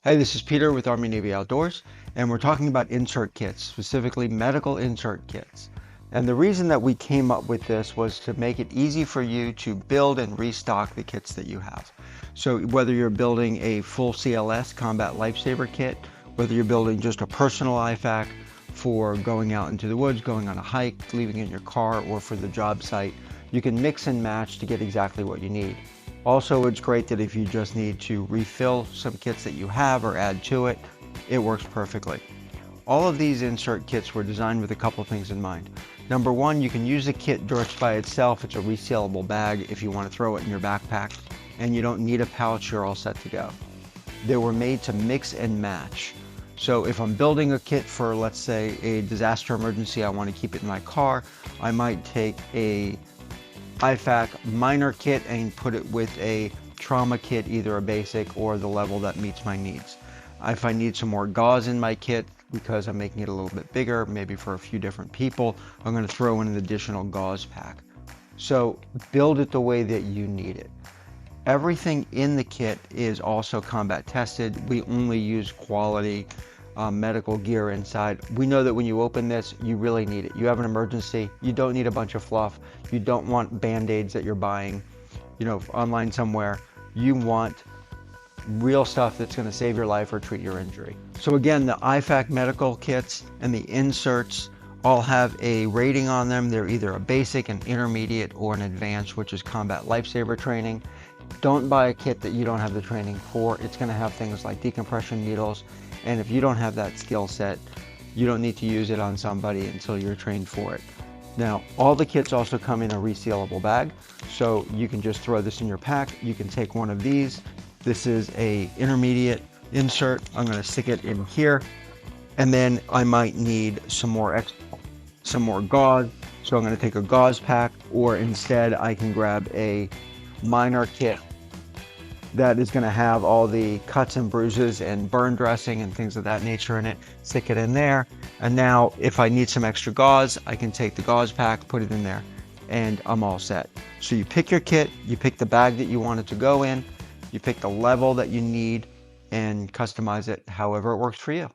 Hey, this is Peter with Army Navy Outdoors, and we're talking about insert kits, specifically medical insert kits. And the reason that we came up with this was to make it easy for you to build and restock the kits that you have. So whether you're building a full CLS Combat Lifesaver kit, whether you're building just a personal IFAK for going out into the woods, going on a hike, leaving it in your car, or for the job site, you can mix and match to get exactly what you need. Also, it's great that if you just need to refill some kits that you have or add to it, it works perfectly. All of these insert kits were designed with a couple things in mind. Number one, you can use the kit just by itself. It's a resealable bag if you want to throw it in your backpack, and you don't need a pouch, you're all set to go. They were made to mix and match. So if I'm building a kit for, let's say, a disaster emergency, I want to keep it in my car, I might take a IFAK minor kit and put it with a trauma kit, either a basic or the level that meets my needs. If I need some more gauze in my kit because I'm making it a little bit bigger, maybe for a few different people, I'm going to throw in an additional gauze pack. So build it the way that you need it. Everything in the kit is also combat tested. We only use quality medical gear inside. We know that when you open this, you really need it. You have an emergency, you don't need a bunch of fluff. You don't want band-aids that you're buying, online somewhere. You want real stuff that's going to save your life or treat your injury. So again, the IFAK medical kits and the inserts all have a rating on them. They're either a basic, an intermediate, or an advanced, which is combat lifesaver training. Don't buy a kit that you don't have the training for. It's going to have things like decompression needles, and if you don't have that skill set, you don't need to use it on somebody until you're trained for it. Now, all the kits also come in a resealable bag, so you can just throw this in your pack. You can take one of these. This is a intermediate insert. I'm going to stick it in here, and then I might need some more gauze, so I'm going to take a gauze pack, or instead I can grab a minor kit that is going to have all the cuts and bruises and burn dressing and things of that nature in it. Stick it in there, and now if I need some extra gauze, I can take the gauze pack, put it in there, and I'm all set. So you pick your kit, you pick the bag that you want it to go in, you pick the level that you need, and customize it however it works for you.